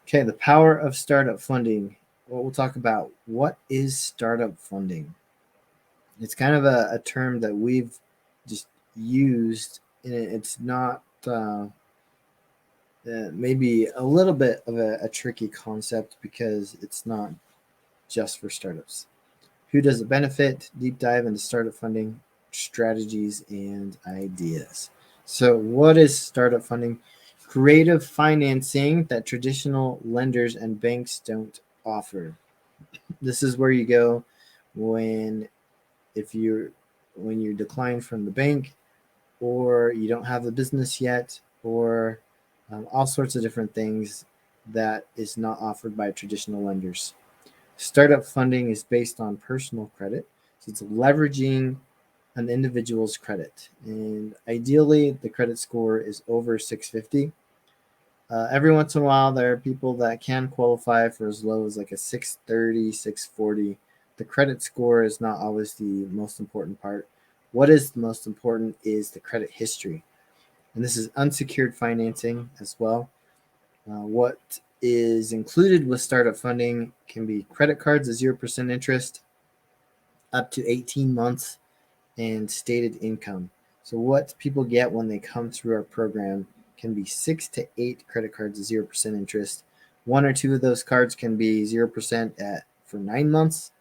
Okay, the power of startup funding. Well, we'll talk about what is startup funding. It's kind of a term that we've just used, and it's not maybe a little bit of a tricky concept because it's not just for startups. Who does it benefit? Deep dive into startup funding strategies and ideas. So, what is startup funding? Creative financing that traditional lenders and banks don't offer. This is where you go when if you're when you decline from the bank, or you don't have the business yet, or all sorts of different things that is not offered by traditional lenders. Startup funding is based on personal credit, so it's leveraging an individual's credit, and ideally the credit score is over 650. Every once in a while, there are people that can qualify for as low as like a 630, 640. The credit score is not always the most important part. What is the most important is the credit history. And this is unsecured financing as well. What is included with startup funding can be credit cards at 0% interest, up to 18 months, and stated income. So, what people get when they come through our program can be 6 to 8 credit cards at 0% interest. One or two of those cards can be 0% for 9 months,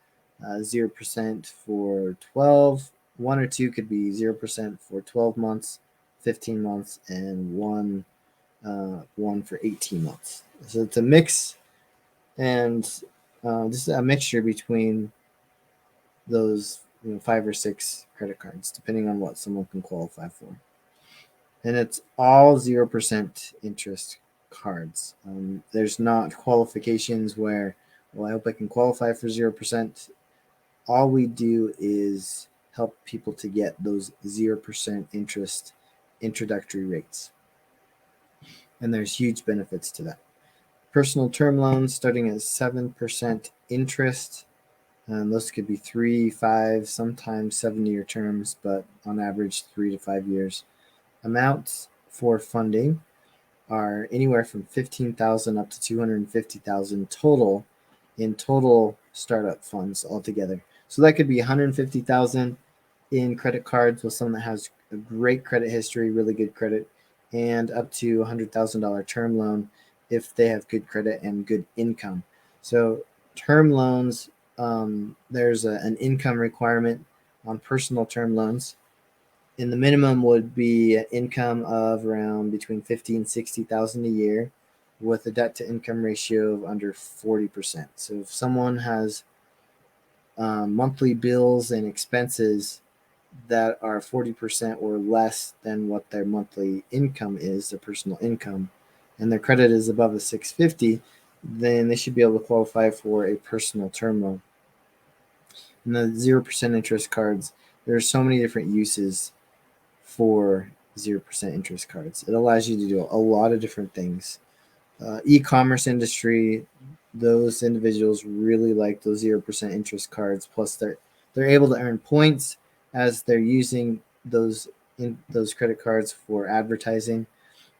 0% for 12. One or two could be 0% for 12 months, 15 months, and one for 18 months. So it's a mix, and just a mixture between those 5 or 6 credit cards, depending on what someone can qualify for. And it's all 0% interest cards. There's not qualifications where, well, I hope I can qualify for 0%. All we do is help people to get those 0% interest introductory rates. And there's huge benefits to that. Personal term loans starting at 7% interest. Those could be 3, 5, sometimes 7-year terms, but on average 3 to 5 years. Amounts for funding are anywhere from 15,000 up to 250,000 total in total startup funds altogether. So that could be 150,000 in credit cards with someone that has a great credit history, really good credit, and up to $100,000 term loan if they have good credit and good income. So term loans, there's an income requirement on personal term loans. And the minimum would be income of around between 50 and 60,000 a year, with a debt to income ratio of under 40%. So if someone has monthly bills and expenses that are 40% or less than what their monthly income is, their personal income, and their credit is above a 650, then they should be able to qualify for a personal term loan. And the 0% interest cards, there are so many different uses for 0% interest cards. It allows you to do a lot of different things. E-commerce industry, those individuals really like those 0% interest cards. Plus, they're able to earn points as they're using those credit cards for advertising.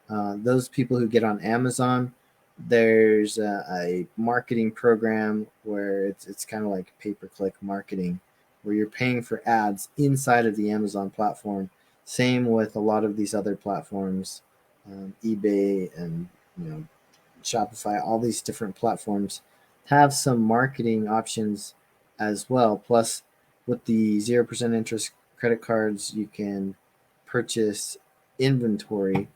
Those people who get on Amazon, there's a marketing program where it's kind of like pay-per-click marketing, where you're paying for ads inside of the Amazon platform. Same with a lot of these other platforms, eBay and Shopify. All these different platforms have some marketing options as well. Plus, with the 0% interest credit cards, you can purchase inventory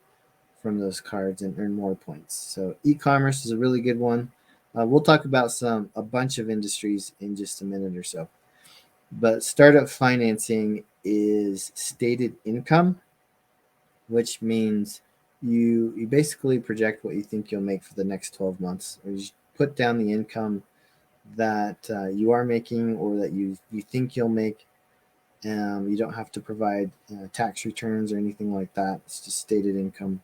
from those cards and earn more points. So e-commerce is a really good one. We'll talk about a bunch of industries in just a minute or so. But startup financing is stated income, which means you basically project what you think you'll make for the next 12 months, or you put down the income that you are making or that you think you'll make. You don't have to provide tax returns or anything like that. It's just stated income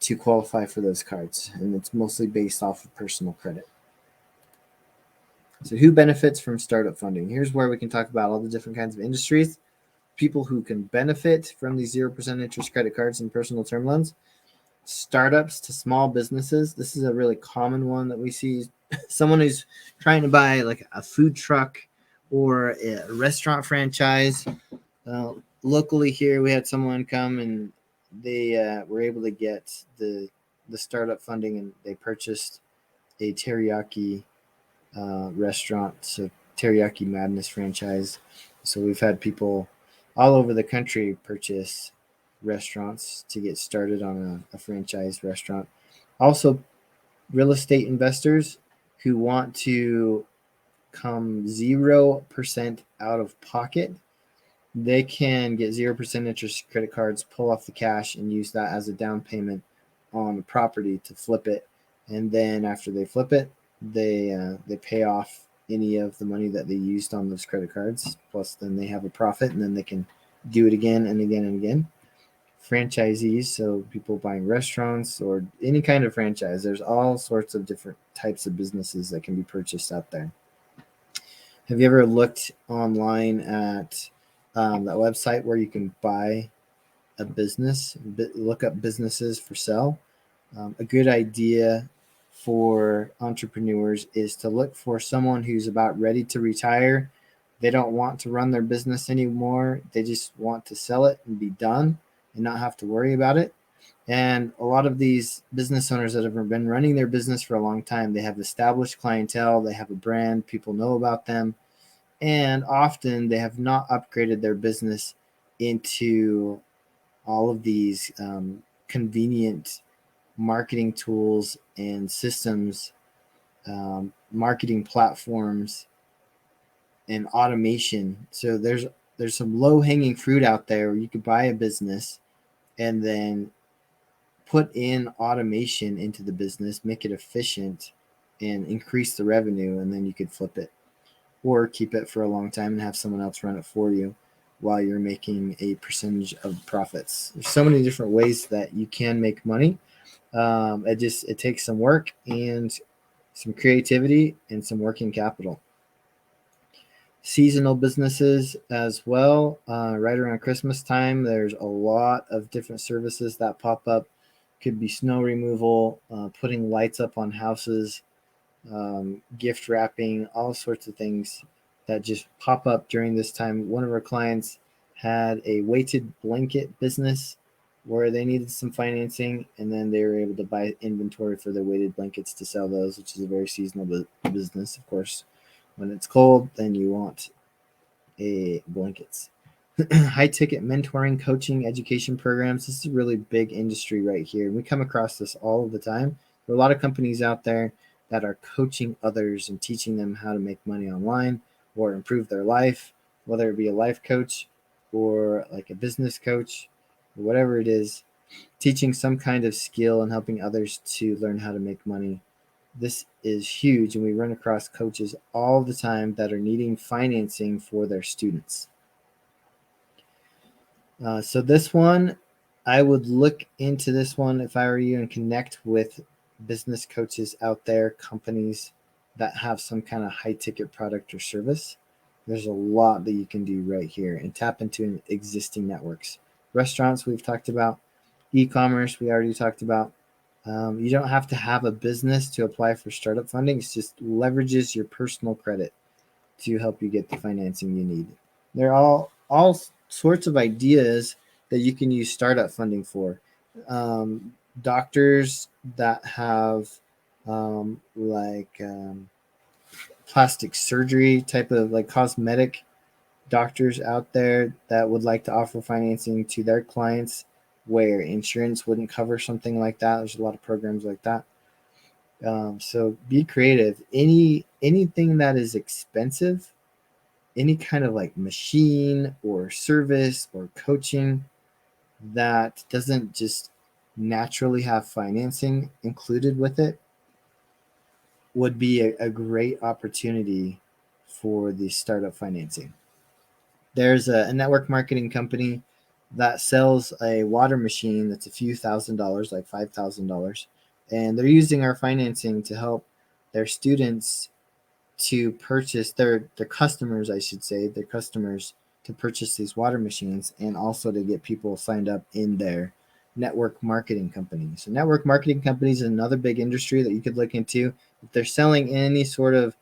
to qualify for those cards, and it's mostly based off of personal credit. So who benefits from startup funding? Here's where we can talk about all the different kinds of industries, people who can benefit from these 0% interest credit cards and personal term loans. startups to small businesses. This is a really common one that we see. Someone who's trying to buy like a food truck or a restaurant franchise. Locally here, we had someone come and they were able to get the startup funding, and they purchased a teriyaki restaurant, so Teriyaki Madness franchise. So we've had people all over the country purchase restaurants to get started on a franchise restaurant. Also, real estate investors who want to come 0% out of pocket, they can get 0% interest credit cards, pull off the cash, and use that as a down payment on the property to flip it. And then after they flip it, they pay off any of the money that they used on those credit cards. Plus, then they have a profit, and then they can do it again and again and again. Franchisees, so people buying restaurants or any kind of franchise. There's all sorts of different types of businesses that can be purchased out there. Have you ever looked online at that website where you can buy a business, look up businesses for sale? A good idea for entrepreneurs is to look for someone who's about ready to retire. They don't want to run their business anymore. They just want to sell it and be done and not have to worry about it. And a lot of these business owners that have been running their business for a long time, they have established clientele, they have a brand, people know about them, and often they have not upgraded their business into all of these convenient marketing tools and systems, marketing platforms, and automation. So there's some low hanging fruit out there where you could buy a business and then put in automation into the business, make it efficient, and increase the revenue, and then you could flip it or keep it for a long time and have someone else run it for you while you're making a percentage of profits. There's so many different ways that you can make money. It takes some work and some creativity and some working capital. Seasonal businesses as well. Right around Christmas time, there's a lot of different services that pop up. Could be snow removal, putting lights up on houses, gift wrapping, all sorts of things that just pop up during this time. One of our clients had a weighted blanket business where they needed some financing, and then they were able to buy inventory for their weighted blankets to sell those, which is a very seasonal business. Of course, when it's cold, then you want a blankets. High ticket mentoring, coaching, education programs. This is a really big industry right here. We come across this all the time. There are a lot of companies out there that are coaching others and teaching them how to make money online or improve their life, whether it be a life coach or like a business coach or whatever it is, teaching some kind of skill and helping others to learn how to make money. This is huge, and we run across coaches all the time that are needing financing for their students. So this one, I would look into this one if I were you and connect with business coaches out there, companies that have some kind of high ticket product or service. There's a lot that you can do right here and tap into existing networks. Restaurants, we've talked about. E-commerce, we already talked about. You don't have to have a business to apply for startup funding. It just leverages your personal credit to help you get the financing you need. They're all sorts of ideas that you can use startup funding for. Doctors that have plastic surgery type of like cosmetic doctors out there that would like to offer financing to their clients where insurance wouldn't cover something like that. There's a lot of programs like that. So be creative. Anything that is expensive, any kind of like machine or service or coaching that doesn't just naturally have financing included with it would be a great opportunity for the startup financing. There's a network marketing company that sells a water machine that's a few $1,000s, like $5,000, and they're using our financing to help their students to purchase their customers, I should say, their customers to purchase these water machines, and also to get people signed up in their network marketing companies. So network marketing companies is another big industry that you could look into. If they're selling any sort of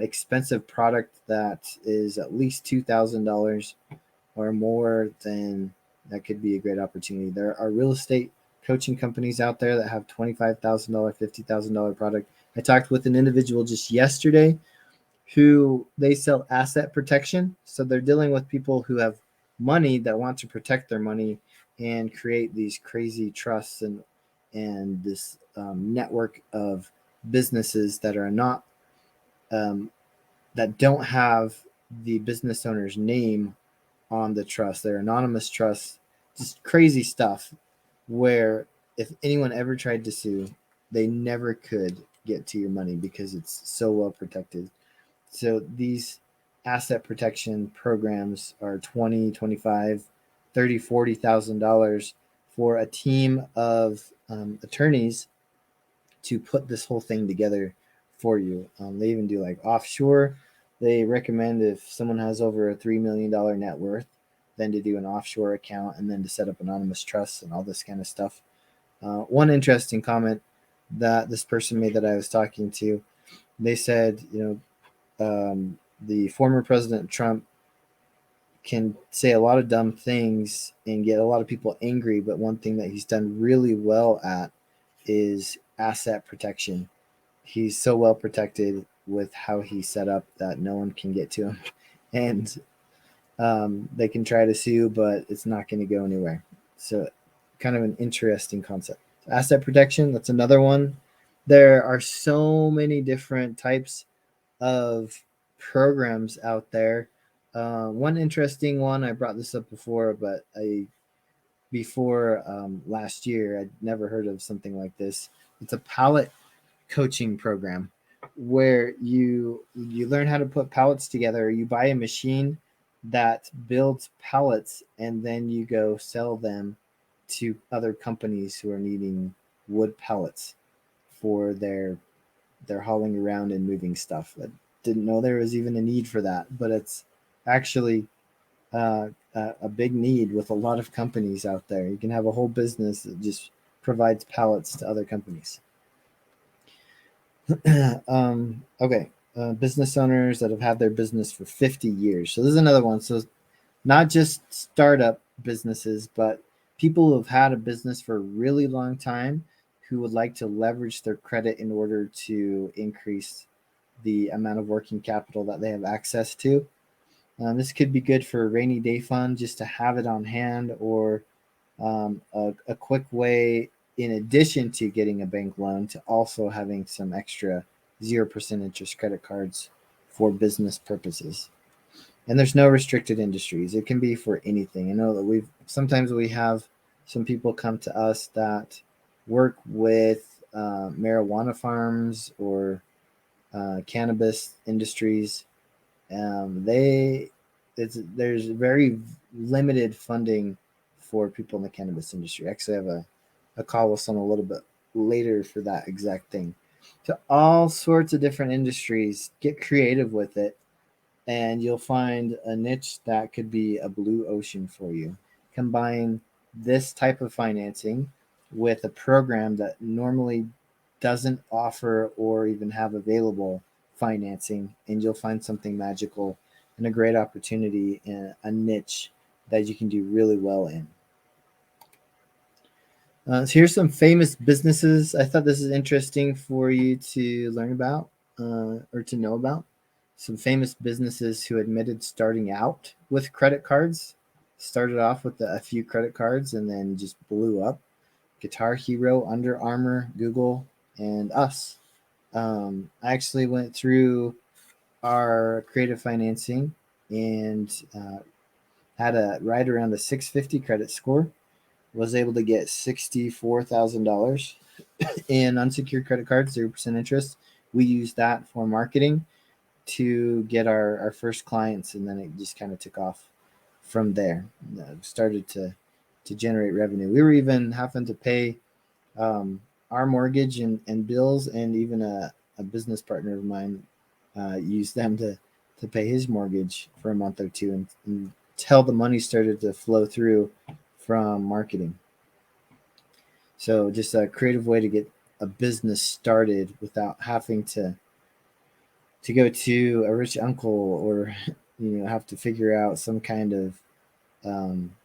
expensive product that is at least $2,000 or more, then that could be a great opportunity. There are real estate coaching companies out there that have $25,000, $50,000 product. I talked with an individual just yesterday who they sell asset protection. So they're dealing with people who have money that want to protect their money and create these crazy trusts and this network of businesses that are not um, that don't have the business owner's name on the trust. They're anonymous trusts, just crazy stuff where if anyone ever tried to sue, they never could get to your money because it's so well protected. So these asset protection programs are 20, 25, 30, $40,000 for a team of attorneys to put this whole thing together for you. They even do like offshore. They recommend if someone has over a $3 million net worth, then to do an offshore account and then to set up anonymous trusts and all this kind of stuff. One interesting comment that this person made that I was talking to, they said, the former President Trump can say a lot of dumb things and get a lot of people angry, but one thing that he's done really well at is asset protection. He's so well protected with how he's set up that no one can get to him, and they can try to sue, but it's not going to go anywhere. So, kind of an interesting concept. Asset protection, that's another one. There are so many different types of programs out there. One interesting one, I brought this up before, but before last year, I'd never heard of something like this. It's a pallet coaching program where you learn how to put pallets together. You buy a machine that builds pallets, and then you go sell them to other companies who are needing wood pallets for their hauling around and moving stuff. I didn't know there was even a need for that, but it's actually a big need with a lot of companies out there. You can have a whole business that just provides pallets to other companies. Okay. Business owners that have had their business for 50 years. So this is another one. So not just startup businesses, but people who have had a business for a really long time who would like to leverage their credit in order to increase the amount of working capital that they have access to. This could be good for a rainy day fund just to have it on hand, or a quick way, in addition to getting a bank loan, to also having some extra 0% interest credit cards for business purposes. And there's no restricted industries. It can be for anything. I know that we have some people come to us that work with marijuana farms or cannabis industries. There's very limited funding for people in the cannabis industry. Actually, I have a call with someone a little bit later for that exact thing. So all sorts of different industries, get creative with it, and you'll find a niche that could be a blue ocean for you. Combine this type of financing with a program that normally doesn't offer or even have available financing, and you'll find something magical and a great opportunity in a niche that you can do really well in. So here's some famous businesses. I thought this is interesting for you to learn about or to know about. Some famous businesses who admitted starting out with credit cards, started off with a few credit cards and then just blew up. Guitar Hero, Under Armour, Google, and us. I actually went through our creative financing and had a right around a 650 credit score. Was able to get $64,000 in unsecured credit cards, 0% interest. We used that for marketing to get our first clients, and then it just kind of took off from there. Started to generate revenue. We were even having to pay our mortgage and bills, and even a business partner of mine used them to pay his mortgage for a month or two, until the money started to flow through from marketing. So just a creative way to get a business started without having to go to a rich uncle or have to figure out some kind of um,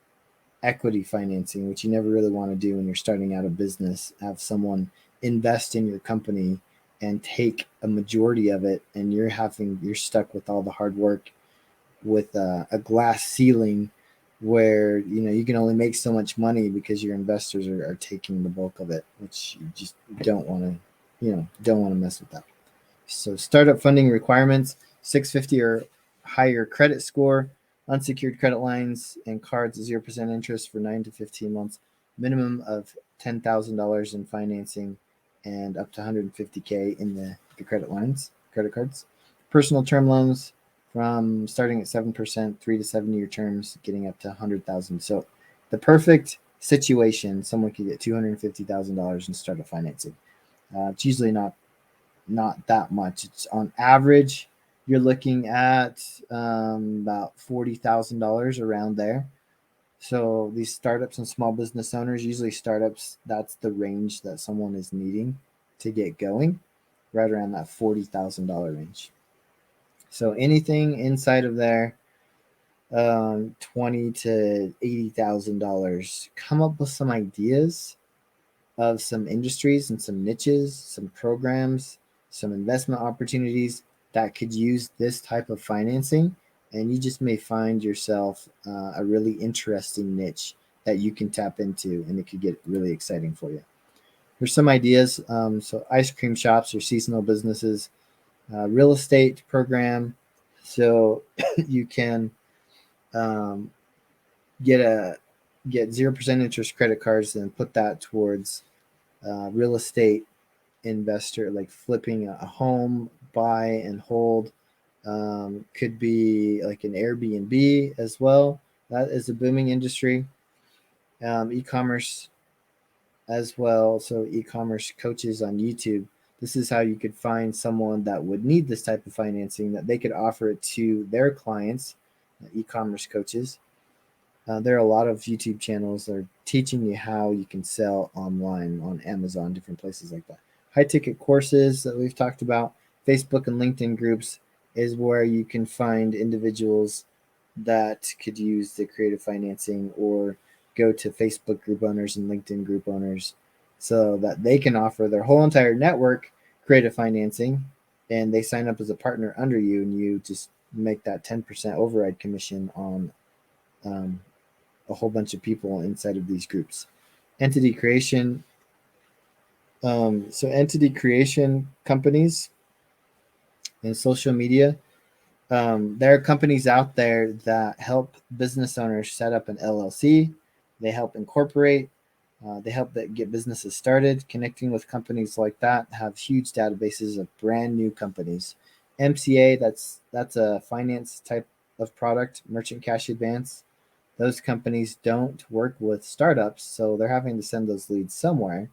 equity financing, which you never really want to do when you're starting out a business. Have someone invest in your company and take a majority of it, and you're stuck with all the hard work with a glass ceiling where you can only make so much money because your investors are taking the bulk of it, which you just don't want to mess with that. So startup funding requirements: 650 or higher credit score, unsecured credit lines and cards at 0% interest for 9 to 15 months, minimum of $10,000 in financing, and up to 150K in the credit cards. Personal term loans from starting at 7%, 3 to 7 year terms, getting up to 100,000. So the perfect situation, someone could get $250,000 in startup financing. It's usually not that much. It's on average, you're looking at about $40,000 around there. So these startups and small business owners, usually startups, that's the range that someone is needing to get going, right around that $40,000 range. So anything inside of there, 20 to $80,000. Come up with some ideas of some industries and some niches, some programs, some investment opportunities that could use this type of financing. And you just may find yourself a really interesting niche that you can tap into, and it could get really exciting for you. Here's some ideas. So, ice cream shops or seasonal businesses, real estate program. So, you can um, get a get 0% interest credit cards and put that towards real estate investor, like flipping a home, buy and hold. Could be like an Airbnb as well. That is a booming industry. E-commerce as well. So e-commerce coaches on YouTube. This is how you could find someone that would need this type of financing, that they could offer it to their clients, e-commerce coaches. There are a lot of YouTube channels that are teaching you how you can sell online on Amazon, different places like that. High ticket courses that we've talked about, Facebook and LinkedIn groups is where you can find individuals that could use the creative financing, or go to Facebook group owners and LinkedIn group owners so that they can offer their whole entire network creative financing, and they sign up as a partner under you, and you just make that 10% override commission on um, a whole bunch of people inside of these groups. Entity creation. So entity creation companies and social media. There are companies out there that help business owners set up an LLC. They help incorporate. They help that get businesses started. Connecting with companies like that have huge databases of brand new companies. MCA, that's a finance type of product, merchant cash advance. Those companies don't work with startups, so they're having to send those leads somewhere.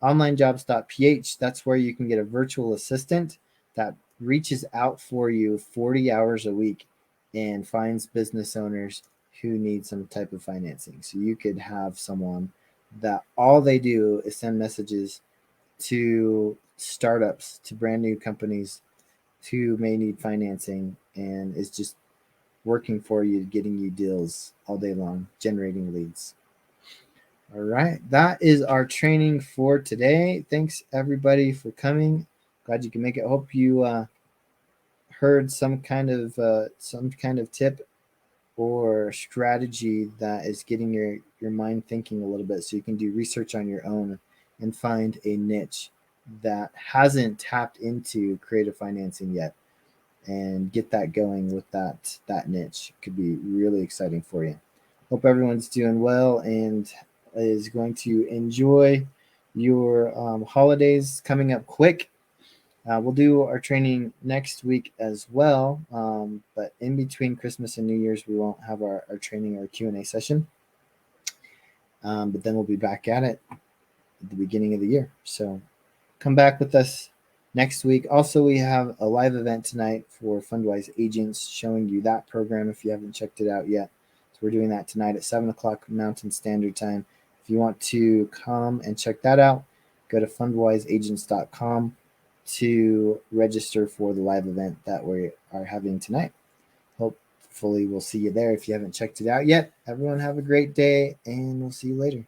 Onlinejobs.ph, that's where you can get a virtual assistant that reaches out for you 40 hours a week and finds business owners who need some type of financing. So you could have someone that all they do is send messages to startups, to brand new companies who may need financing, and is just working for you, getting you deals all day long, generating leads. All right, that is our training for today. Thanks everybody for coming. Glad you can make it. Hope you heard some kind of tip or strategy that is getting your mind thinking a little bit, so you can do research on your own and find a niche that hasn't tapped into creative financing yet, and get that going with that niche. Could be really exciting for you. Hope everyone's doing well and is going to enjoy your holidays coming up quick. We'll do our training next week as well, but in between Christmas and New Year's, we won't have our training or Q&A session. But then we'll be back at it at the beginning of the year. So come back with us next week. Also, we have a live event tonight for Fundwise agents, showing you that program if you haven't checked it out yet. So we're doing that tonight at 7 o'clock Mountain Standard Time, If you want to come and check that out, go to fundwiseagents.com to register for the live event that we are having tonight. Hopefully, we'll see you there if you haven't checked it out yet. Everyone, have a great day, and we'll see you later.